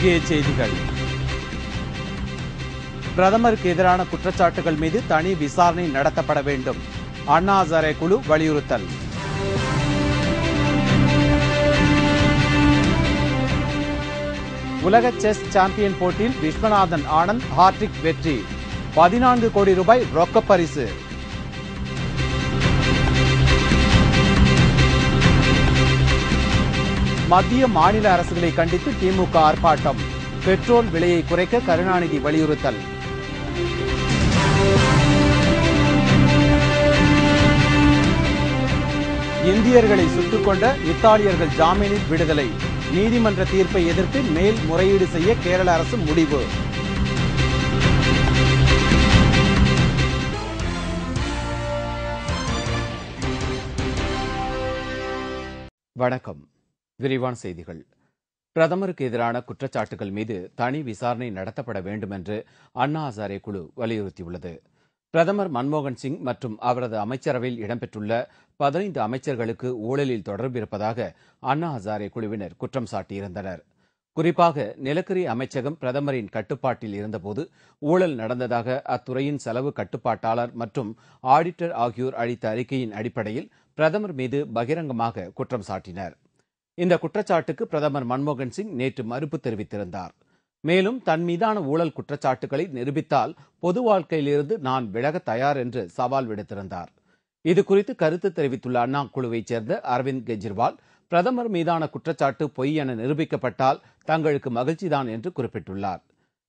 முக்கிய செய்திகள். பிரதமருக்கு எதிரான குற்றச்சாட்டுகள் மீது தனி விசாரணை நடத்தப்பட வேண்டும். அண்ணா ஹசாரே குழு வலியுறுத்தல். உலக செஸ் சாம்பியன் போட்டியில் விஸ்வநாதன் ஆனந்த் ஹாட்ரிக் வெற்றி. 14 கோடி ரூபாய் ரொக்க பரிசு. மத்திய மாநில அரசுகளை கண்டித்து திமுக ஆர்ப்பாட்டம். பெட்ரோல் விலையை குறைக்க கருணாநிதி வலியுறுத்தல். இந்தியர்களை சுட்டுக் கொண்ட இத்தாலியர்கள் ஜாமீனில் விடுதலை. நீதிமன்ற தீர்ப்பை எதிர்த்து மேல் முறையீடு செய்ய கேரள அரசு முடிவு. வணக்கம். விரிவான செய்திகள். பிரதமருக்கு எதிரான குற்றச்சாட்டுகள் மீது தனி விசாரணை நடத்தப்பட வேண்டும் என்று அண்ணா ஹசாரே குழு வலியுறுத்தியுள்ளது. பிரதமர் மன்மோகன் சிங் மற்றும் அவரது அமைச்சரவையில் இடம்பெற்றுள்ள 15 அமைச்சர்களுக்கு ஊழலில் தொடர்பு இருப்பதாக அண்ணா ஹசாரே குழுவினர் குற்றம் சாட்டியிருந்தனர். குறிப்பாக நிலக்கரி அமைச்சகம் பிரதமரின் கட்டுப்பாட்டில் இருந்தபோது ஊழல் நடந்ததாக அத்துறையின் செலவு கட்டுப்பாட்டாளர் மற்றும் ஆடிட்டர் ஆகியோர் அளித்த அறிக்கையின் அடிப்படையில் பிரதமர் மீது பகிரங்கமாக குற்றம் சாட்டினர். இந்த குற்றச்சாட்டுக்கு பிரதமர் மன்மோகன் சிங் நேற்று மறுப்பு தெரிவித்திருந்தார். மேலும் தன் மீதான ஊழல் குற்றச்சாட்டுகளை நிரூபித்தால் பொது வாழ்க்கையிலிருந்து நான் விலக தயார் என்று சவால் விடுத்திருந்தார். இதுகுறித்து கருத்து தெரிவித்துள்ள அண்ணா குழுவைச் சேர்ந்த அரவிந்த் கெஜ்ரிவால், பிரதமர் மீதான குற்றச்சாட்டு பொய் என நிரூபிக்கப்பட்டால் தங்களுக்கு மகிழ்ச்சிதான் என்று குறிப்பிட்டுள்ளார்.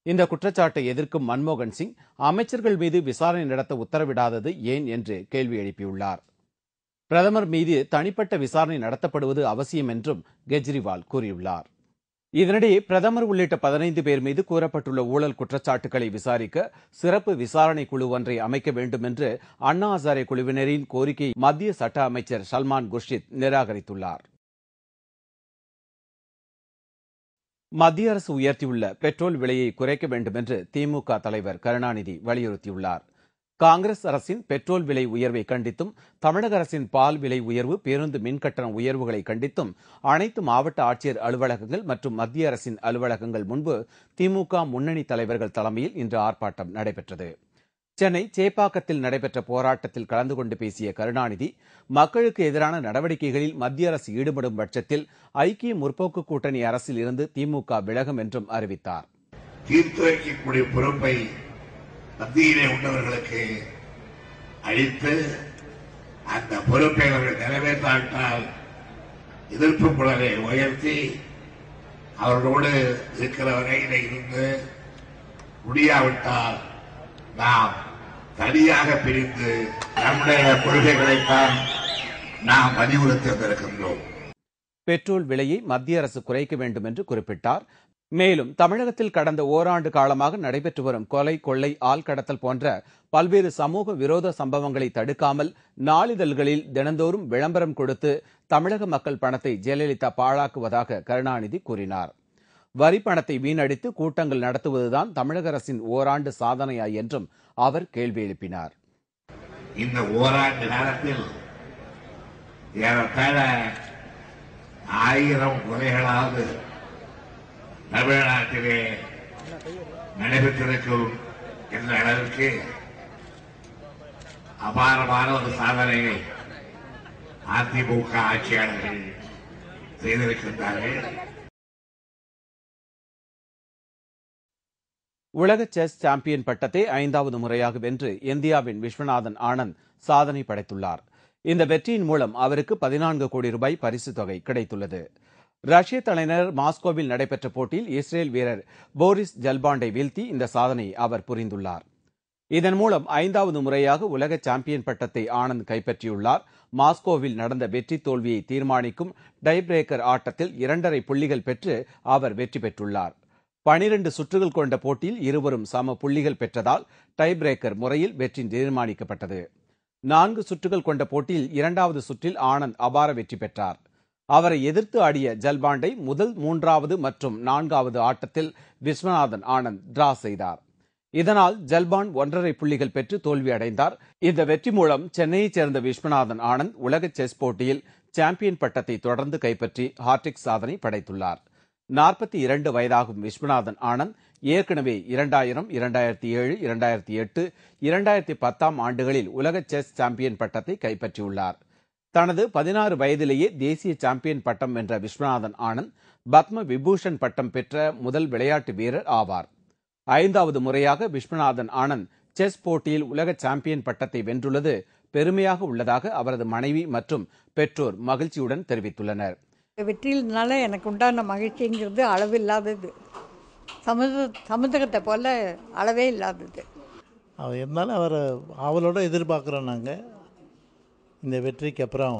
இந்த குற்றச்சாட்டை எதிர்க்கும் மன்மோகன் சிங் அமைச்சர்கள் மீது விசாரணை நடத்த உத்தரவிடாதது ஏன் என்று கேள்வி எழுப்பியுள்ளார். பிரதமர் மீது தனிப்பட்ட விசாரணை நடத்தப்படுவது அவசியம் என்றும் கெஜ்ரிவால் கூறியுள்ளார். இதனிடையே பிரதமர் உள்ளிட்ட 15 பேர் மீது கூறப்பட்டுள்ள ஊழல் குற்றச்சாட்டுகளை விசாரிக்க சிறப்பு விசாரணை குழு ஒன்றை அமைக்க வேண்டும் என்று அண்ணா ஹசாரே குழுவினரின் கோரிக்கையை மத்திய சட்ட அமைச்சர் சல்மான் குர்ஷித் நிராகரித்துள்ளார். மத்திய அரசு உயர்த்தியுள்ள பெட்ரோல் விலையை குறைக்க வேண்டும் என்று திமுக தலைவர் கருணாநிதி வலியுறுத்தியுள்ளார். காங்கிரஸ் அரசின் பெட்ரோல் விலை உயர்வை கண்டித்தும், தமிழக அரசின் பால் விலை உயர்வு, பேருந்து மின்கட்டண உயர்வுகளை கண்டித்தும் அனைத்து மாவட்ட ஆட்சியர் அலுவலகங்கள் மற்றும் மத்திய அரசின் அலுவலகங்கள் முன்பு திமுக முன்னணி தலைவர்கள் தலைமையில் இன்று ஆர்ப்பாட்டம் நடைபெற்றது. சென்னை சேப்பாக்கத்தில் நடைபெற்ற போராட்டத்தில் கலந்து கொண்டு பேசிய கருணாநிதி, மக்களுக்கு எதிரான நடவடிக்கைகளில் மத்திய அரசு ஈடுபடும் பட்சத்தில் ஐக்கிய முற்போக்கு கூட்டணி அரசில் இருந்து திமுக விலகும் என்றும் அறிவித்தார். பொறுப்பை மத்தியிலே உள்ளவர்களுக்கு அளித்து அந்த பொறுப்பை அவர்கள் நிறைவேற்றாவிட்டால் எதிர்ப்பு குரலை உயர்த்தி அவர்களோடு இருக்கிற வகையில இருந்து முடியாவிட்டால் நாம் தனியாக பிரிந்து நம்முடைய கொள்கைகளைத்தான் நாம் வலியுறுத்தி வந்திருக்கின்றோம். பெட்ரோல் விலையை மத்திய அரசு குறைக்க வேண்டும் என்று குறிப்பிட்டார். மேலும் தமிழகத்தில் கடந்த ஓராண்டு காலமாக நடைபெற்று வரும் கொலை, கொள்ளை, ஆள் கடத்தல் போன்ற பல்வேறு சமூக விரோத சம்பவங்களை தடுக்காமல் நாளிதழ்களில் தினந்தோறும் விளம்பரம் கொடுத்து தமிழக மக்கள் பணத்தை ஜெயலலிதா பாழாக்குவதாக கருணாநிதி கூறினார். வரி பணத்தை வீணடித்து கூட்டங்கள் நடத்துவதுதான் தமிழக அரசின் ஓராண்டு சாதனையா என்றும் அவர் கேள்வி எழுப்பினார். இந்த ஓராண்டு நேரத்தில் ஏறத்தாழ 1000 கொலைகளாவது தமிழ்நாட்டிலே நடைபெற்றிருக்கும் என்ற அளவிற்கு அபாரமான ஒரு சாதனையை அதிமுக ஆட்சியாளர்கள் செய்திருக்கின்றார்கள். உலக செஸ் சாம்பியன் பட்டத்தை 5வது முறையாக வென்று இந்தியாவின் விஸ்வநாதன் ஆனந்த் சாதனை படைத்துள்ளார். இந்த வெற்றியின் மூலம் அவருக்கு 14 கோடி ரூபாய் பரிசுத் தொகை கிடைத்துள்ளது. ரஷ்ய தலைநகர் மாஸ்கோவில் நடைபெற்ற போட்டியில் இஸ்ரேல் வீரர் போரிஸ் ஜல்பாண்டை வீழ்த்தி இந்த சாதனையை அவர் புரிந்துள்ளார். இதன் மூலம் 5வது முறையாக உலக சாம்பியன் பட்டத்தை ஆனந்த் கைப்பற்றியுள்ளார். மாஸ்கோவில் நடந்த வெற்றி தோல்வியை தீர்மானிக்கும் டை பிரேக்கர் ஆட்டத்தில் 2.5 புள்ளிகள் பெற்று அவர் வெற்றி பெற்றுள்ளார். 12 சுற்றுகள் கொண்ட போட்டியில் இருவரும் சம புள்ளிகள் பெற்றதால் டை பிரேக்கர் முறையில் வெற்றி தீர்மானிக்கப்பட்டது. 4 சுற்றுகள் கொண்ட போட்டியில் 2வது சுற்றில் ஆனந்த் அபார வெற்றி பெற்றார். அவரை எதிர்த்து ஆடிய ஜல்பாண்டை முதல், 3வது மற்றும் 4வது ஆட்டத்தில் விஸ்வநாதன் ஆனந்த் டிரா செய்தார். இதனால் ஜல்பாண்ட் 1.5 புள்ளிகள் பெற்று தோல்வி அடைந்தார். இந்த வெற்றி மூலம் சென்னையைச் சேர்ந்த விஸ்வநாதன் ஆனந்த் உலக செஸ் போட்டியில் சாம்பியன் பட்டத்தை தொடர்ந்து கைப்பற்றி ஹாட்ரிக் சாதனை படைத்துள்ளார். 42 வயதாகும் விஸ்வநாதன் ஆனந்த் ஏற்கனவே 2000, 2007, 2008, 2010 ஆண்டுகளில் உலக செஸ் சாம்பியன் பட்டத்தை கைப்பற்றியுள்ளார். தனது 16 வயதிலேயே தேசிய சாம்பியன் பட்டம் வென்ற விஸ்வநாதன் ஆனந்த் பத்ம விபூஷன் பட்டம் பெற்ற முதல் விளையாட்டு வீரர் ஆவார். 5வது முறையாக விஸ்வநாதன் ஆனந்த் செஸ் போட்டியில் உலக சாம்பியன் பட்டத்தை வென்றுள்ளது பெருமையாக உள்ளதாக அவரது மனைவி மற்றும் பெற்றோர் மகிழ்ச்சியுடன் தெரிவித்துள்ளனர். வெற்றியினால எனக்கு உண்டான மகிழ்ச்சிங்கிறது அளவில்லாதது, சமுதிரத்தை போல அளவே இல்லாதது. அவர் இருந்தாலும் அவரை அவளோட எதிர்பார்க்குறோம். நாங்கள் இந்த வெற்றிக்கு அப்புறம்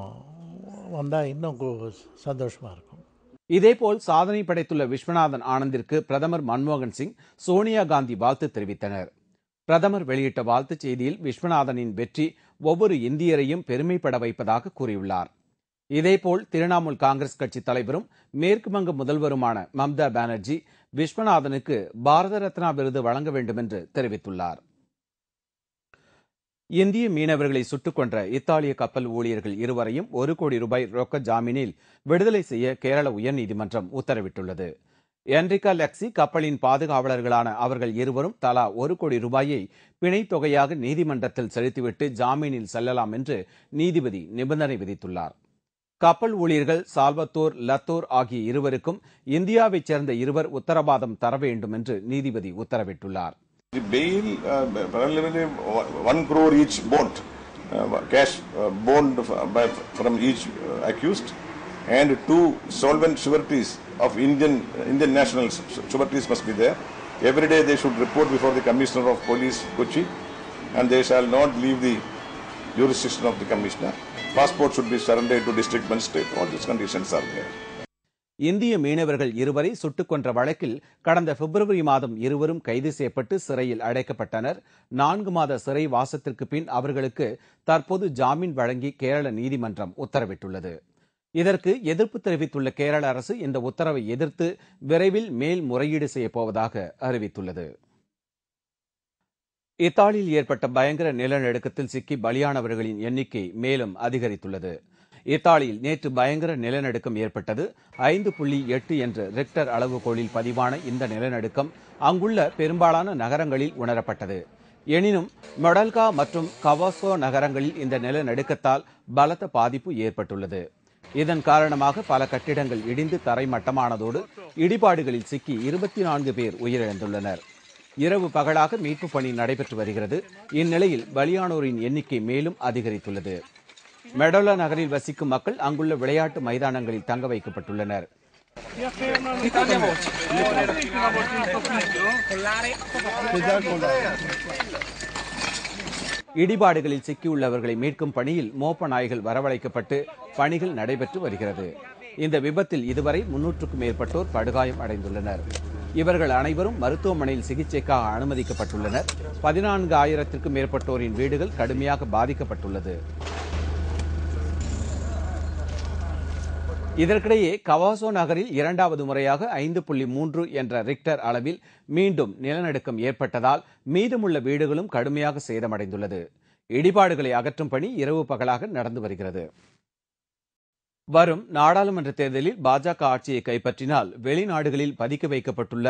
வந்தால் இன்னும் சந்தோஷமாக இருக்கும். இதேபோல் சாதனை படைத்துள்ள விஸ்வநாதன் ஆனந்திற்கு பிரதமர் மன்மோகன் சிங், சோனியா காந்தி வாழ்த்து தெரிவித்தனர். பிரதமர் வெளியிட்ட வாழ்த்துச் செய்தியில் விஸ்வநாதனின் வெற்றி ஒவ்வொரு இந்தியரையும் பெருமைப்பட வைப்பதாக கூறியுள்ளார். இதேபோல் திரிணாமுல் காங்கிரஸ் கட்சி தலைவரும் மேற்கு வங்க முதல்வருமான மம்தா பானர்ஜி விஸ்வநாதனுக்கு பாரத ரத்னா விருது வழங்க வேண்டும் என்று தெரிவித்துள்ளார். இந்திய மீனவர்களை சுட்டுக் கொன்ற இத்தாலிய கப்பல் ஊழியர்கள் இருவரையும் 1 கோடி ரூபாய் ரொக்க ஜாமீனில் விடுதலை செய்ய கேரள உயர்நீதிமன்றம் உத்தரவிட்டுள்ளது. என்ரிகா லெக்ஸி கப்பலின் பாதுகாவலர்களான அவர்கள் இருவரும் தலா 1 கோடி ரூபாயை பிணைத் தொகையாக நீதிமன்றத்தில் செலுத்திவிட்டு ஜாமீனில் செல்லலாம் என்று நீதிபதி நிபந்தனை விதித்துள்ளார். கப்பல் ஊழியர்கள் சால்வத்தோர், லத்தோர் ஆகிய இருவருக்கும் இந்தியாவைச் சேர்ந்த இருவர் உத்தரவாதம் தர வேண்டும் என்று நீதிபதி உத்தரவிட்டுள்ளார். The bail, preliminary 1 crore each bond, cash bond from each accused, and 2 solvent sureties of Indian national sureties must be there. Every day they should report before the Commissioner of Police, Kochi, and they shall not leave the jurisdiction of the Commissioner. Passport should be surrendered to district magistrate. All these conditions are there. இந்திய மீனவர்கள் இருவரை சுட்டுக் கொன்ற வழக்கில் கடந்த பிப்ரவரி மாதம் இருவரும் கைது செய்யப்பட்டு சிறையில் அடைக்கப்பட்டனர். 4 மாத சிறை வாசத்திற்கு பின் அவர்களுக்கு தற்போது ஜாமீன் வழங்கி கேரள நீதிமன்றம் உத்தரவிட்டுள்ளது. இதற்கு எதிர்ப்பு தெரிவித்துள்ள கேரள அரசு இந்த உத்தரவை எதிர்த்து விரைவில் மேல்முறையீடு செய்யப்போவதாக அறிவித்துள்ளது. இத்தாலியில் ஏற்பட்ட பயங்கர நிலநடுக்கத்தில் சிக்கி பலியானவர்களின் எண்ணிக்கை மேலும் அதிகரித்துள்ளது. இத்தாலியில் நேற்று பயங்கர நிலநடுக்கம் ஏற்பட்டது. 5.8 என்ற ரிக்டர் அளவுகோலில் பதிவான இந்த நிலநடுக்கம் அங்குள்ள பெரும்பாலான நகரங்களில் உணரப்பட்டது. எனினும் மொடல்கா மற்றும் கவாசோ நகரங்களில் இந்த நிலநடுக்கத்தால் பலத்த பாதிப்பு ஏற்பட்டுள்ளது. இதன் காரணமாக பல கட்டிடங்கள் இடிந்து தரைமட்டமானதோடு இடிபாடுகளில் சிக்கி 24 பேர் உயிரிழந்துள்ளனர். இரவு பகலாக மீட்பு பணி நடைபெற்று வருகிறது. இந்நிலையில் பலியானோரின் எண்ணிக்கை மேலும் அதிகரித்துள்ளது. மெடோலா நகரில் வசிக்கும் மக்கள் அங்குள்ள விளையாட்டு மைதானங்களில் தங்க வைக்கப்பட்டுள்ளனர். இடிபாடுகளில் சிக்கியுள்ளவர்களை மீட்கும் பணியில் மோப்ப நாய்கள் வரவழைக்கப்பட்டு பணிகள் நடைபெற்று வருகிறது. இந்த விபத்தில் இதுவரை 300க்கும் மேற்பட்டோர் படுகாயம் அடைந்துள்ளனர். இவர்கள் அனைவரும் மருத்துவமனையில் சிகிச்சைக்காக அனுமதிக்கப்பட்டுள்ளனர். 14,000க்கும் மேற்பட்டோரின் வீடுகள் கடுமையாக பாதிக்கப்பட்டுள்ளது. இதற்கிடையே கவாசோ நகரில் 2வது முறையாக 5.3 என்ற ரிக்டர் அளவில் மீண்டும் நிலநடுக்கம் ஏற்பட்டதால் மீதமுள்ள வீடுகளும் கடுமையாக சேதமடைந்துள்ளது. இடிபாடுகளை அகற்றும் பணி இரவு பகலாக நடந்து வருகிறது. வரும் நாடாளுமன்ற தேர்தலில் பாஜக ஆட்சியை கைப்பற்றினால் வெளிநாடுகளில் பதுக்கி வைக்கப்பட்டுள்ள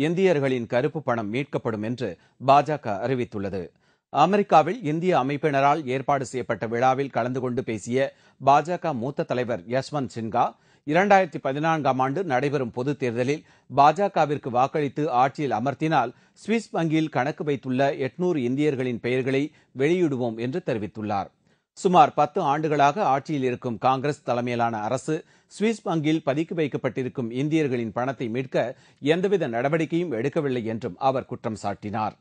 இந்தியர்களின் கருப்பு பணம் மீட்கப்படும் என்று பாஜக அறிவித்துள்ளது. அமெரிக்காவில் இந்திய அமைப்பினரால் ஏற்பாடு செய்யப்பட்ட விழாவில் கலந்து கொண்டு பேசிய பாஜக மூத்த தலைவர் யஷ்வந்த் சின்ஹா, 2014ஆம் ஆண்டு நடைபெறும் பொதுத் தேர்தலில் பாஜகவிற்கு வாக்களித்து ஆட்சியில் அமர்த்தினால் சுவிஸ் வங்கியில் கணக்கு வைத்துள்ள 800 இந்தியர்களின் பெயர்களை வெளியிடுவோம் என்று தெரிவித்துள்ளார். சுமார் 10 ஆண்டுகளாக ஆட்சியில் இருக்கும் காங்கிரஸ் தலைமையிலான அரசு சுவிஸ் வங்கியில் பதுக்கி வைக்கப்பட்டிருக்கும் இந்தியர்களின் பணத்தை மீட்க எந்தவித நடவடிக்கையும் எடுக்கவில்லை என்றும் அவர் குற்றம் சாட்டினார்.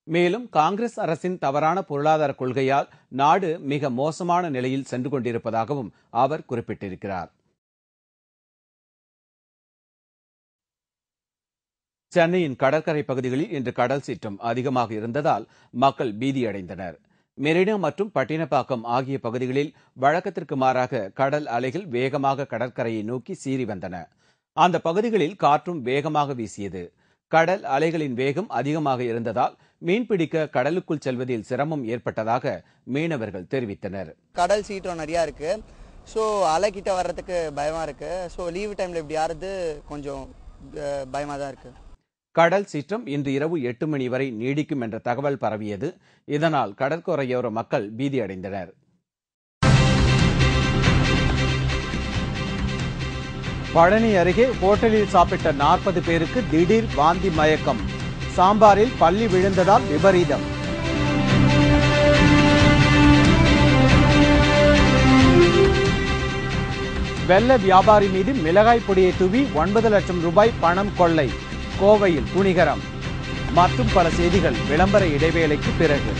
மேலும் காங்கிரஸ் அரசின் தவறான பொருளாதார கொள்கையால் நாடு மிக மோசமான நிலையில் சென்று கொண்டிருப்பதாகவும் அவர் குறிப்பிட்டிருக்கிறார். சென்னையின் கடற்கரை பகுதிகளில் இன்று கடல் சீற்றம் அதிகமாக இருந்ததால் மக்கள் பீதியடைந்தனர். மெரினா மற்றும் பட்டினப்பாக்கம் ஆகிய பகுதிகளில் வழக்கத்திற்கு மாறாக கடல் அலைகள் வேகமாக கடற்கரையை நோக்கி சீறி வந்தன. அந்த பகுதிகளில் காற்றும் வேகமாக வீசியது. கடல் அலைகளின் வேகம் அதிகமாக இருந்ததால் மீன்பிடிக்க கடலுக்குள் செல்வதில் சிரமம் ஏற்பட்டதாக மீனவர்கள் தெரிவித்தனர். கடல் சீற்றம் நிறையா இருக்கு. ஸோ அலை கிட்ட வர்றதுக்கு பயமா இருக்கு. ஸோ லீவு டைம்ல இப்படி யாருது கொஞ்சம் பயமாக தான் இருக்குது. கடல் சீற்றம் இன்று இரவு 8 மணி வரை நீடிக்கும் என்ற தகவல் பரவியது. இதனால் கடற்கரையோர மக்கள் பீதியடைந்தனர். பழனி அருகே ஹோட்டலில் சாப்பிட்ட 40 பேருக்கு திடீர் வாந்தி மயக்கம். சாம்பாரில் பல்லி விழுந்ததால் விபரீதம். வெள்ள வியாபாரி மீது மிளகாய் பொடியை தூவி 9 லட்சம் ரூபாய் பணம் கொள்ளை. கோவையில் துணிகரம். மற்றும் பல செய்திகள் விளம்பர இடைவேளைக்கு பிறகு.